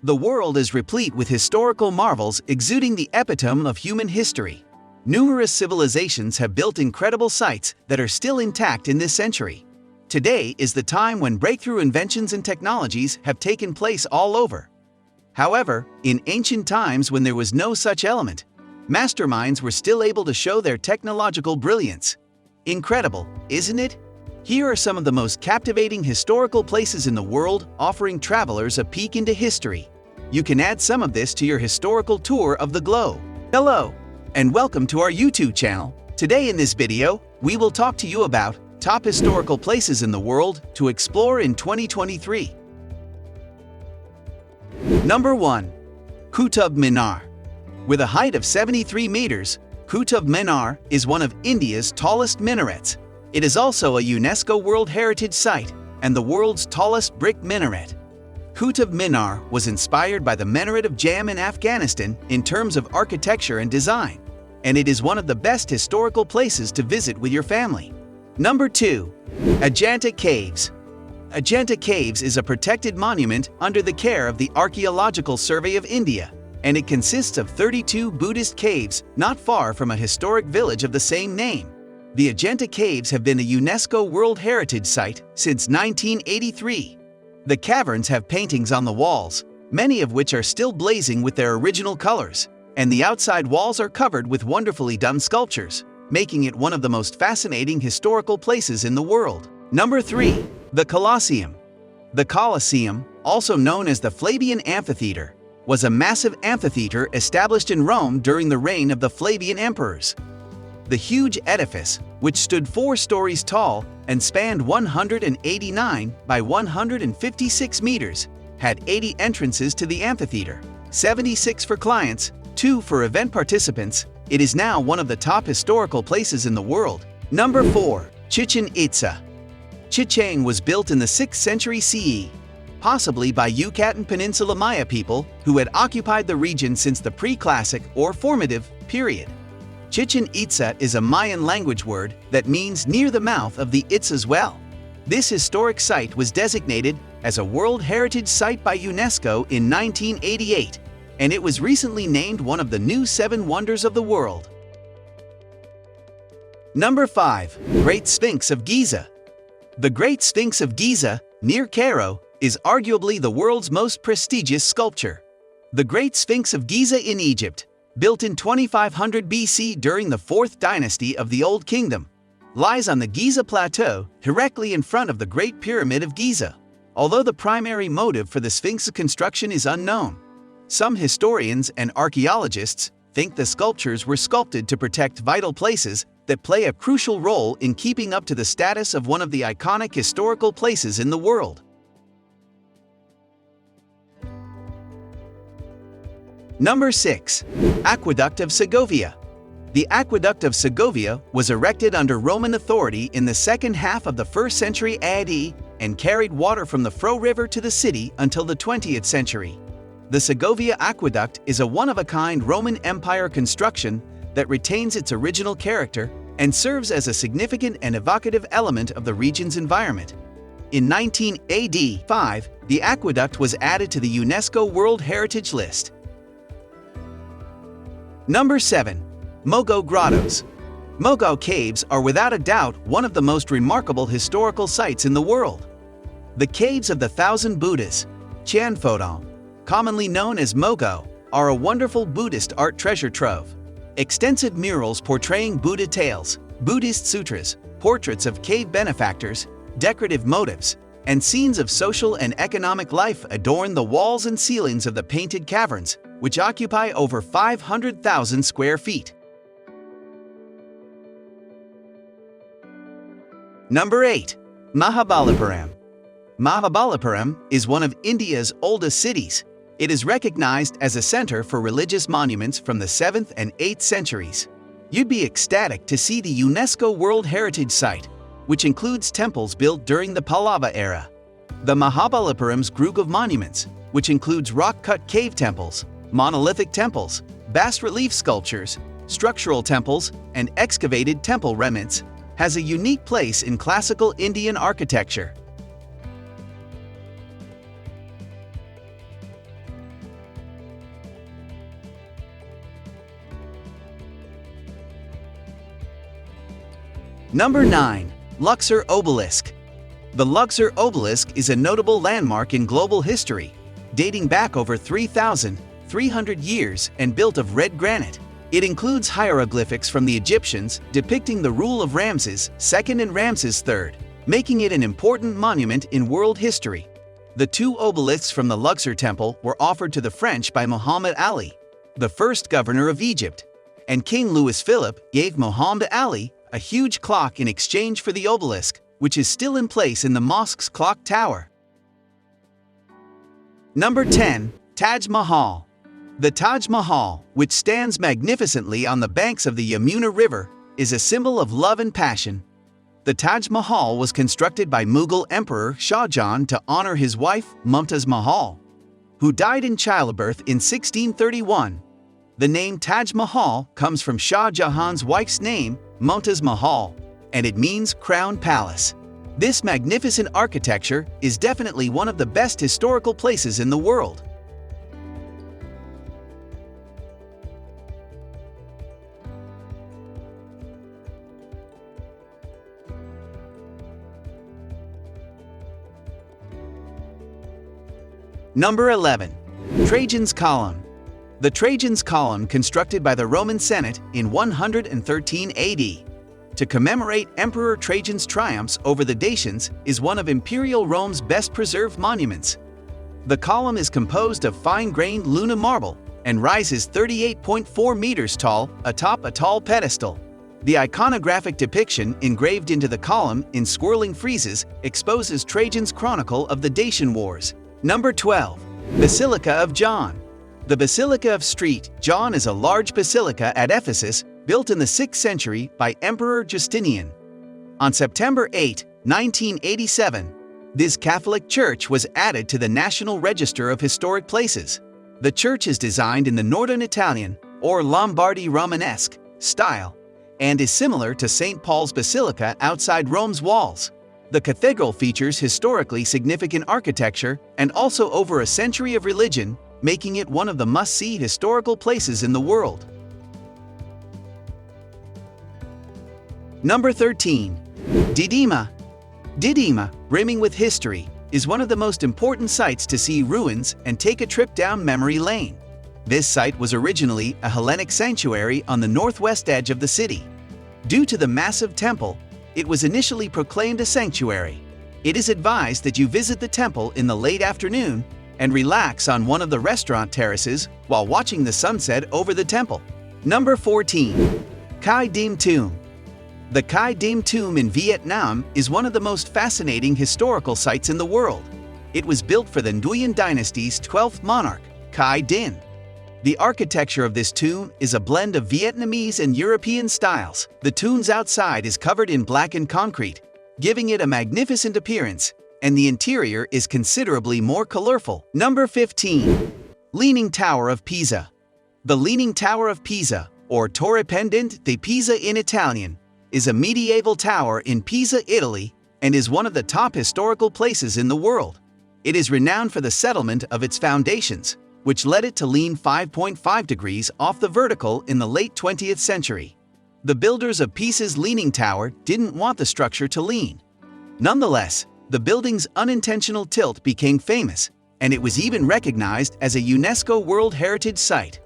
The world is replete with historical marvels exuding the epitome of human history. Numerous civilizations have built incredible sites that are still intact in this century. Today is the time when breakthrough inventions and technologies have taken place all over. However, in ancient times when there was no such element, masterminds were still able to show their technological brilliance. Incredible, isn't it? Here are some of the most captivating historical places in the world, offering travelers a peek into history. You can add some of this to your historical tour of the globe. Hello, and welcome to our YouTube channel. Today in this video, we will talk to you about top historical places in the world to explore in 2023. Number 1. Qutub Minar. With a height of 73 meters, Qutub Minar is one of India's tallest minarets. It is also a UNESCO World Heritage Site and the world's tallest brick minaret. Qutub Minar was inspired by the Minaret of Jam in Afghanistan in terms of architecture and design, and it is one of the best historical places to visit with your family. Number 2. Ajanta Caves. Ajanta Caves is a protected monument under the care of the Archaeological Survey of India, and it consists of 32 Buddhist caves not far from a historic village of the same name. The Ajanta Caves have been a UNESCO World Heritage Site since 1983. The caverns have paintings on the walls, many of which are still blazing with their original colors, and the outside walls are covered with wonderfully done sculptures, making it one of the most fascinating historical places in the world. Number 3. The Colosseum. The Colosseum, also known as the Flavian Amphitheater, was a massive amphitheater established in Rome during the reign of the Flavian emperors. The huge edifice, which stood 4 stories tall and spanned 189 by 156 meters, had 80 entrances to the amphitheater, 76 for clients, 2 for event participants. It is now one of the top historical places in the world. Number 4. Chichen Itza. Chichen was built in the 6th century CE, possibly by Yucatan Peninsula Maya people who had occupied the region since the pre-classic or formative period. Chichen Itza is a Mayan language word that means near the mouth of the Itza's well. This historic site was designated as a World Heritage Site by UNESCO in 1988, and it was recently named one of the new 7 wonders of the world. Number 5. Great Sphinx of Giza. The Great Sphinx of Giza, near Cairo, is arguably the world's most prestigious sculpture. The Great Sphinx of Giza in Egypt, built in 2500 BC during the 4th dynasty of the Old Kingdom, lies on the Giza Plateau directly in front of the Great Pyramid of Giza. Although the primary motive for the Sphinx's construction is unknown, some historians and archaeologists think the sculptures were sculpted to protect vital places that play a crucial role in keeping up to the status of one of the iconic historical places in the world. Number 6. Aqueduct of Segovia. The Aqueduct of Segovia was erected under Roman authority in the second half of the 1st century AD and carried water from the Fro River to the city until the 20th century. The Segovia Aqueduct is a one-of-a-kind Roman Empire construction that retains its original character and serves as a significant and evocative element of the region's environment. In 1985, the aqueduct was added to the UNESCO World Heritage List. Number 7. Mogo Grottos. Mogo Caves are without a doubt one of the most remarkable historical sites in the world. The Caves of the Thousand Buddhas, Tian Fodong, commonly known as Mogo, are a wonderful Buddhist art treasure trove. Extensive murals portraying Buddha tales, Buddhist sutras, portraits of cave benefactors, decorative motifs, and scenes of social and economic life adorn the walls and ceilings of the painted caverns, which occupy over 500,000 square feet. Number 8. Mahabalipuram. Mahabalipuram is one of India's oldest cities. It is recognized as a center for religious monuments from the 7th and 8th centuries. You'd be ecstatic to see the UNESCO World Heritage Site, which includes temples built during the Pallava era. The Mahabalipuram's group of monuments, which includes rock-cut cave temples, monolithic temples, bas-relief sculptures, structural temples, and excavated temple remnants, has a unique place in classical Indian architecture. Number 9. Luxor Obelisk. The Luxor Obelisk is a notable landmark in global history, dating back over 3,300 years and built of red granite. It includes hieroglyphics from the Egyptians depicting the rule of Ramses II and Ramses III, making it an important monument in world history. The two obelisks from the Luxor Temple were offered to the French by Muhammad Ali, the first governor of Egypt, and King Louis Philippe gave Muhammad Ali a huge clock in exchange for the obelisk, which is still in place in the mosque's clock tower. Number 10. Taj Mahal. The Taj Mahal, which stands magnificently on the banks of the Yamuna River, is a symbol of love and passion. The Taj Mahal was constructed by Mughal Emperor Shah Jahan to honor his wife, Mumtaz Mahal, who died in childbirth in 1631. The name Taj Mahal comes from Shah Jahan's wife's name, Mumtaz Mahal, and it means crown palace. This magnificent architecture is definitely one of the best historical places in the world. Number 11. Trajan's Column. The Trajan's Column, constructed by the Roman Senate in 113 AD to commemorate Emperor Trajan's triumphs over the Dacians, is one of Imperial Rome's best-preserved monuments. The column is composed of fine-grained Luna marble and rises 38.4 meters tall atop a tall pedestal. The iconographic depiction engraved into the column in swirling friezes exposes Trajan's chronicle of the Dacian Wars. Number 12. Basilica of John. The Basilica of St. John is a large basilica at Ephesus built in the 6th century by Emperor Justinian. On September 8, 1987, this Catholic church was added to the National Register of Historic Places. The church is designed in the Northern Italian, or Lombardy Romanesque, style, and is similar to St. Paul's Basilica outside Rome's walls. The cathedral features historically significant architecture and also over a century of religion, making it one of the must-see historical places in the world. Number 13. Didyma. Didyma, brimming with history, is one of the most important sites to see ruins and take a trip down memory lane. This site was originally a Hellenic sanctuary on the northwest edge of the city. Due to the massive temple, it was initially proclaimed a sanctuary. It is advised that you visit the temple in the late afternoon and relax on one of the restaurant terraces while watching the sunset over the temple. Number 14. Khai Diem Tomb. The Khai Diem Tomb in Vietnam is one of the most fascinating historical sites in the world. It was built for the Nguyen dynasty's 12th monarch, Khai Dinh. The architecture of this tomb is a blend of Vietnamese and European styles. The tomb's outside is covered in blackened concrete, giving it a magnificent appearance, and the interior is considerably more colorful. Number 15. Leaning Tower of Pisa. The Leaning Tower of Pisa, or Torre Pendente di Pisa in Italian, is a medieval tower in Pisa, Italy, and is one of the top historical places in the world. It is renowned for the settlement of its foundations, which led it to lean 5.5 degrees off the vertical in the late 20th century. The builders of Pisa's Leaning Tower didn't want the structure to lean. Nonetheless, the building's unintentional tilt became famous, and it was even recognized as a UNESCO World Heritage Site.